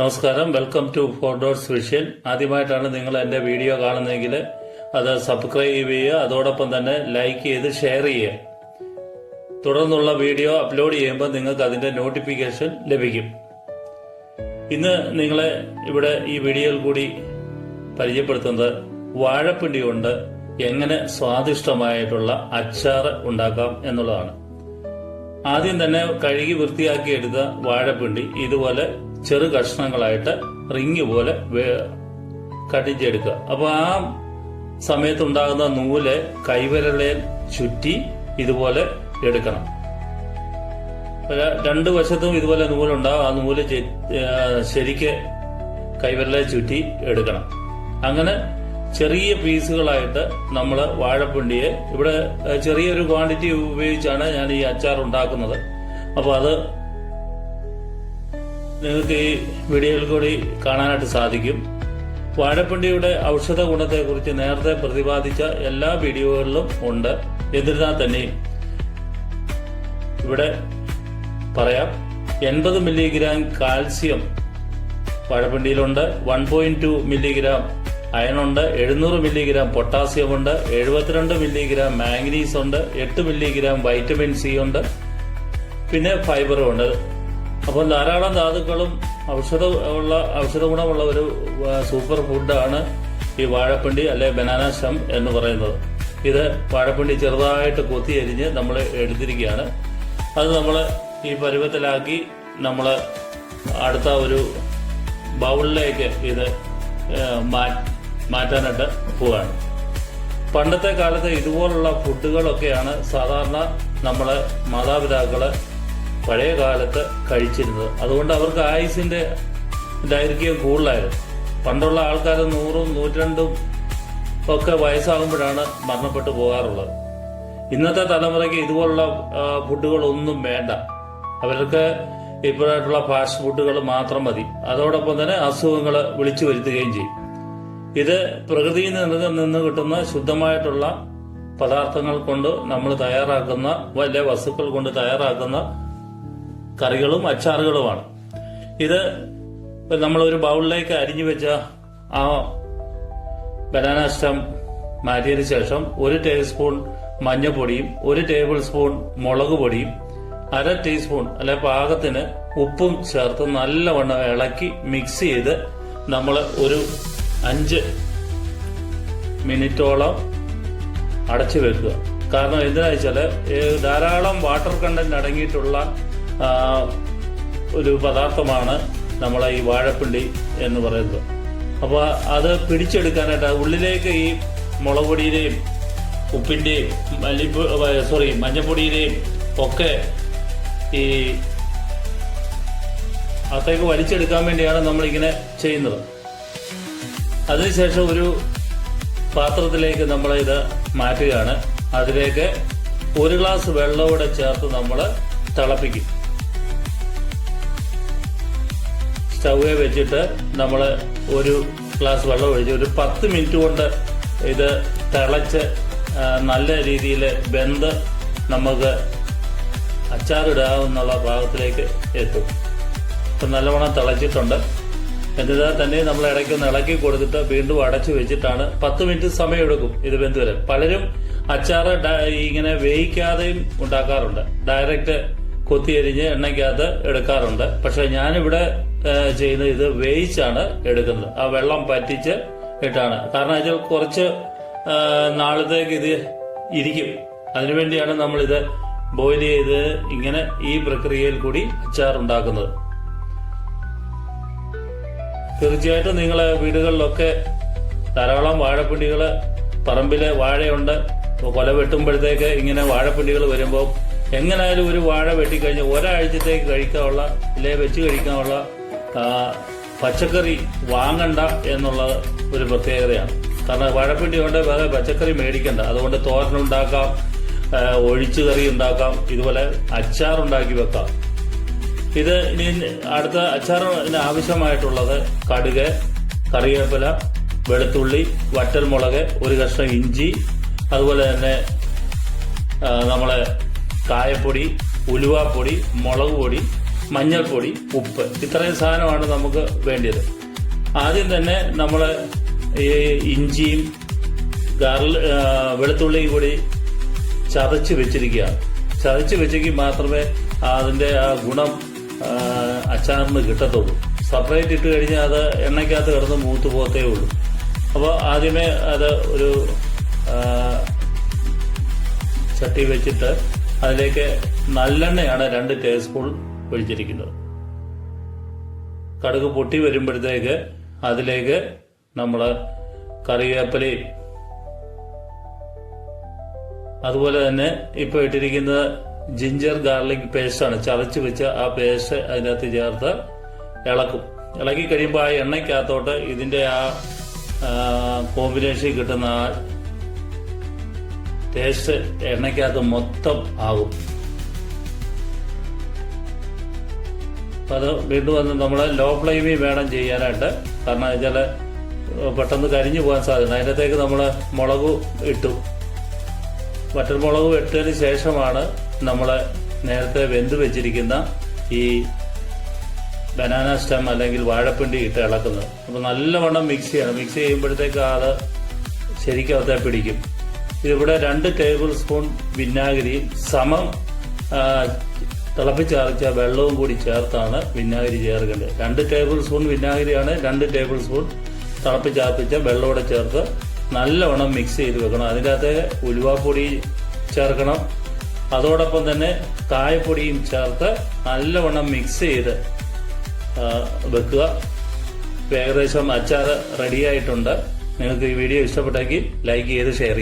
നമസ്കാരം, welcome to four dots vision. ആദ്യമായിട്ടാണ് നിങ്ങൾ എൻ്റെ വീഡിയോ കാണുന്നതെങ്കിൽ അത് സബ്സ്ക്രൈബ് ചെയ്യുക, അതോടൊപ്പം തന്നെ ലൈക്ക് ചെയ്ത് ഷെയർ ചെയ്യുക. തുടർന്നുള്ള വീഡിയോ അപ്ലോഡ് ചെയ്യുമ്പോൾ നിങ്ങൾക്ക് അതിൻ്റെ നോട്ടിഫിക്കേഷൻ ലഭിക്കും. ഇന്ന് നിങ്ങളെ ഇവിടെ ഈ വീഡിയോയിൽ കൂടി പരിചയപ്പെടുത്തുന്നത് വാഴപ്പിണ്ടി കൊണ്ട് എങ്ങനെ സ്വാദിഷ്ടമായിട്ടുള്ള അച്ചാർ ഉണ്ടാക്കാം എന്നുള്ളതാണ്. ആദ്യം തന്നെ കഴുകി വൃത്തിയാക്കി എടുത്ത വാഴപ്പിണ്ടി ഇതുപോലെ ചെറു കഷ്ണങ്ങളായിട്ട് റിങ് പോലെ കടിച്ചെടുക്കുക. അപ്പോൾ ആ സമയത്തുണ്ടാകുന്ന നൂല് കൈവിരലിൽ ചുറ്റി ഇതുപോലെ എടുക്കണം. രണ്ടു വശത്തും ഇതുപോലെ നൂലുണ്ടാവും. ആ നൂല് ശരിക്ക് കൈവിരലെ ചുറ്റി എടുക്കണം. അങ്ങനെ ചെറിയ പീസുകളായിട്ട് നമ്മൾ വാഴപ്പിണ്ടിയെ ഇവിടെ ചെറിയൊരു ക്വാണ്ടിറ്റി ഉപയോഗിച്ചാണ് ഞാൻ ഈ അച്ചാർ ഉണ്ടാക്കുന്നത്. അപ്പോൾ അത് നിങ്ങൾക്ക് ഈ വീഡിയോയിൽ കൂടി കാണാനായിട്ട് സാധിക്കും. വാഴപ്പിണ്ടിയുടെ ഔഷധ ഗുണത്തെക്കുറിച്ച് നേരത്തെ പ്രതിപാദിച്ച എല്ലാ വീഡിയോകളിലും ഉണ്ട്. എന്നിരുന്നാൽ തന്നെ ഇവിടെ പറയാം. 80 മില്ലിഗ്രാം കാൽസ്യം വാഴപ്പിണ്ടിയിലുണ്ട്, 1.2 മില്ലിഗ്രാം അയണുണ്ട്, 700 മില്ലിഗ്രാം പൊട്ടാസ്യം ഉണ്ട്, 72 മില്ലിഗ്രാം മാംഗനീസ് ഉണ്ട്, 8 മില്ലിഗ്രാം വൈറ്റമിൻ സി ഉണ്ട്, പിന്നെ ഫൈബറും ഉണ്ട്. അപ്പോൾ ധാരാളം ധാതുക്കളും ഔഷധ ഗുണമുള്ള ഒരു സൂപ്പർ ഫുഡാണ് ഈ വാഴപ്പിണ്ടി അല്ലെ ബനാന സ്റ്റം എന്ന് പറയുന്നത്. ഇത് വാഴപ്പിണ്ടി ചെറുതായിട്ട് കൊത്തി അരിഞ്ഞ് നമ്മൾ എടുത്തിരിക്കുകയാണ്. അത് നമ്മൾ ഈ പരുവത്തിലാക്കി നമ്മൾ അടുത്ത ഒരു ബൗളിലേക്ക് ഇത് മാറ്റാനായിട്ട് പോവുകയാണ്. പണ്ടത്തെ കാലത്ത് ഇതുപോലുള്ള ഫുഡുകളൊക്കെയാണ് സാധാരണ നമ്മളെ മാതാപിതാക്കള് പഴയ കാലത്ത് കഴിച്ചിരുന്നത്. അതുകൊണ്ട് അവർക്ക് ആയുസിന്റെ ദൈർഘ്യം കൂടുതലായിരുന്നു. പണ്ടുള്ള ആൾക്കാർ 100ഉം 102ഉം ഒക്കെ വയസ്സാകുമ്പോഴാണ് മരണപ്പെട്ടു പോകാറുള്ളത്. ഇന്നത്തെ തലമുറയ്ക്ക് ഇതുപോലുള്ള ഫുഡുകളൊന്നും വേണ്ട. അവർക്ക് ഇപ്പോഴായിട്ടുള്ള ഫാസ്റ്റ് ഫുഡുകൾ മാത്രം മതി. അതോടൊപ്പം തന്നെ അസുഖങ്ങൾ വിളിച്ചു വരുത്തുകയും ചെയ്യും. ഇത് പ്രകൃതിയിൽ നിന്ന് കിട്ടുന്ന ശുദ്ധമായിട്ടുള്ള പദാർത്ഥങ്ങൾ കൊണ്ട് നമ്മൾ തയ്യാറാക്കുന്ന വലിയ വസ്തുക്കൾ കൊണ്ട് തയ്യാറാക്കുന്ന കറികളും അച്ചാറുകളുമാണ്. ഇത് നമ്മൾ ഒരു ബൗളിലേക്ക് അരിഞ്ഞു വെച്ച ആ ബനാന സ്റ്റം മാറ്റിയതിനു ശേഷം 1 ടേബിൾ സ്പൂൺ മഞ്ഞൾപ്പൊടിയും 1 ടേബിൾ സ്പൂൺ മുളക് പൊടിയും 1/2 ടീസ്പൂൺ അല്ലെ പാകത്തിന് ഉപ്പും ചേർത്ത് നല്ലവണ്ണം ഇളക്കി മിക്സ് ചെയ്ത് നമ്മൾ ഒരു 5 മിനിറ്റോളം അടച്ചു വെക്കുക. കാരണം എന്തിനാ വെച്ചാല് ധാരാളം വാട്ടർ കണ്ടന്റ് അടങ്ങിയിട്ടുള്ള ഒരു പദാർത്ഥമാണ് നമ്മളെ ഈ വാഴപ്പിണ്ടി എന്ന് പറയുന്നത്. അപ്പോൾ അത് പിടിച്ചെടുക്കാനായിട്ട് ഉള്ളിലേക്ക് ഈ മുളക് പൊടിയുടെയും ഉപ്പിന്റെയും മഞ്ഞപ്പൊടിയുടെയും ഒക്കെ ഈ അകത്തേക്ക് വലിച്ചെടുക്കാൻ വേണ്ടിയാണ് നമ്മളിങ്ങനെ ചെയ്യുന്നത്. അതിനുശേഷം ഒരു പാത്രത്തിലേക്ക് നമ്മൾ ഇത് മാറ്റുകയാണ്. അതിലേക്ക് 1 ഗ്ലാസ് വെള്ളമൂടെ ചേർത്ത് നമ്മൾ തിളപ്പിക്കും. സ്റ്റൗവേ വെച്ചിട്ട് നമ്മൾ 1 ഗ്ലാസ് വെള്ളം ഒഴിച്ച് ഒരു 10 മിനിറ്റ് കൊണ്ട് ഇത് തിളച്ച് നല്ല രീതിയിൽ വെന്ത് നമുക്ക് അച്ചാറിടാവുന്നുള്ള ഭാഗത്തിലേക്ക് എത്തും. ഇപ്പം നല്ലവണ്ണം തിളച്ചിട്ടുണ്ട്. എന്നിരുന്നാൽ തന്നെ നമ്മൾ ഇടയ്ക്കൊന്ന് ഇളക്കി കൊടുത്തിട്ട് വീണ്ടും അടച്ചു വെച്ചിട്ടാണ് 10 മിനിറ്റ് സമയമെടുക്കും ഇത് വെന്ത് വരാൻ. പലരും അച്ചാറ് ഇങ്ങനെ വേവിക്കാതെയും ഉണ്ടാക്കാറുണ്ട്. ഡയറക്റ്റ് കൊത്തിയരിഞ്ഞ് എണ്ണയ്ക്കകത്ത് എടുക്കാറുണ്ട്. പക്ഷെ ഞാനിവിടെ ചെയ്യുന്നത് ഇത് വേവിച്ചാണ് എടുക്കുന്നത്. ആ വെള്ളം പറ്റിച്ച് ഇട്ടാണ്. കാരണം ഇതിൽ കുറച്ച് നാളത്തേക്ക് ഇത് ഇരിക്കും. അതിനുവേണ്ടിയാണ് നമ്മളിത് ബോയിൽ ചെയ്ത് ഇങ്ങനെ ഈ പ്രക്രിയയിൽ കൂടി അച്ചാർ ഉണ്ടാക്കുന്നത്. തീർച്ചയായിട്ടും നിങ്ങളെ വീടുകളിലൊക്കെ ധാരാളം വാഴപ്പിണ്ടികൾ, പറമ്പിലെ വാഴയുണ്ട്. കൊല വെട്ടുമ്പോഴത്തേക്ക് ഇങ്ങനെ വാഴപ്പിണ്ടികൾ വരുമ്പോൾ എങ്ങനെയായാലും ഒരു വാഴ വെട്ടിക്കഴിഞ്ഞ് ഒരാഴ്ചത്തേക്ക് കഴിക്കാനുള്ള ഇല്ലേ വെച്ച് കഴിക്കാനുള്ള പച്ചക്കറി വാങ്ങണ്ട എന്നുള്ള ഒരു പ്രത്യേകതയാണ്. കാരണം വാഴപ്പിണ്ടി കൊണ്ട് വേറെ പച്ചക്കറി മേടിക്കണ്ട. അതുകൊണ്ട് തോരനുണ്ടാക്കാം, ഒഴിച്ചു കറി ഉണ്ടാക്കാം, ഇതുപോലെ അച്ചാറുണ്ടാക്കി വെക്കാം. ഇത് ഇനി അടുത്ത അച്ചാറിന് ആവശ്യമായിട്ടുള്ളത് കടുക്, കറിവേപ്പില, വെളുത്തുള്ളി, വറ്റൽമുളക്, 1 കഷ്ണം ഇഞ്ചി, അതുപോലെ തന്നെ നമ്മളെ കായപ്പൊടി, ഉലുവാപ്പൊടി, മുളക് പൊടി, മഞ്ഞൾപ്പൊടി, ഉപ്പ്, ഇത്രയും സാധനമാണ് നമുക്ക് വേണ്ടത്. ആദ്യം തന്നെ നമ്മൾ ഈ ഇഞ്ചിയും വെളുത്തുള്ളിയും കൂടി ചതച്ച് വെച്ചിരിക്കുകയാണ്. ചതച്ച് വെച്ചെങ്കിൽ മാത്രമേ അതിന്റെ ആ ഗുണം അച്ചാറിന് കിട്ടത്തുള്ളൂ. സെപ്പറേറ്റ് ഇട്ട് കഴിഞ്ഞാൽ അത് എണ്ണയ്ക്കകത്ത് കിടന്ന് മൂത്ത് പോകത്തേ ഉള്ളൂ. അപ്പോൾ ആദ്യമേ അത് ഒരു ചട്ടി വെച്ചിട്ട് അതിലേക്ക് നല്ലെണ്ണയാണ് 2 ടേബിൾ സ്പൂൺ ഒഴിച്ചിരിക്കുന്നത്. കടുക് പൊട്ടി വരുമ്പോഴത്തേക്ക് അതിലേക്ക് നമ്മൾ കറിവേപ്പിലയും അതുപോലെ തന്നെ ഇപ്പൊ ഇട്ടിരിക്കുന്നത് ജിഞ്ചർ ഗാർലിക് പേസ്റ്റാണ്. ചതച്ച് വെച്ച ആ പേസ്റ്റ് അതിനകത്ത് ചേർത്ത് ഇളക്കും. ഇളക്കി കഴിയുമ്പോൾ ആ എണ്ണയ്ക്കകത്തോട്ട് ഇതിന്റെ ആ കോമ്പിനേഷൻ കിട്ടുന്ന ആ ടേസ്റ്റ് എണ്ണയ്ക്കകത്ത് മൊത്തം ആകും. അപ്പം അത് വീണ്ടും വന്ന് നമ്മൾ ലോ ഫ്ലെയിമിൽ വേണം ചെയ്യാനായിട്ട്. കാരണം വെച്ചാൽ പെട്ടെന്ന് കരിഞ്ഞു പോകാൻ സാധ്യത. അതിനകത്തേക്ക് നമ്മൾ മുളക് ഇട്ടു. വറ്റൽമുളക് ഇട്ടതിന് ശേഷമാണ് നമ്മൾ നേരത്തെ വെന്ത് വെച്ചിരിക്കുന്ന ഈ ബനാന സ്റ്റെം അല്ലെങ്കിൽ വാഴപ്പിണ്ടി ഇട്ട് ഇളക്കുന്നത്. അപ്പോൾ നല്ലവണ്ണം മിക്സ് ചെയ്യണം. മിക്സ് ചെയ്യുമ്പോഴത്തേക്ക് അത് ശരിക്കും അകത്തെ പിടിക്കും. ഇതിവിടെ 2 ടേബിൾ സ്പൂൺ വിനാഗിരി സമം തിളപ്പിച്ചാർച്ച വെള്ളവും കൂടി ചേർത്താണ് വിനാഗിരി ചേർക്കേണ്ടത്. 2 ടേബിൾ സ്പൂൺ വിനാഗിരിയാണ് 2 ടേബിൾ സ്പൂൺ തിളപ്പിച്ചാർപ്പിച്ച വെള്ളമൂടെ ചേർത്ത് നല്ലവണ്ണം മിക്സ് ചെയ്ത് വെക്കണം. അതിൻ്റെ അകത്ത് ഉലുവാപ്പൊടി ചേർക്കണം. അതോടൊപ്പം തന്നെ കായപ്പൊടിയും ചേർത്ത് നല്ലവണ്ണം മിക്സ് ചെയ്ത് വെക്കുക. ഏകദേശം അച്ചാർ റെഡിയായിട്ടുണ്ട്. നിങ്ങൾക്ക് ഈ വീഡിയോ ഇഷ്ടപ്പെട്ടെങ്കിൽ ലൈക്ക് ചെയ്ത് ഷെയർ ചെയ്യുക.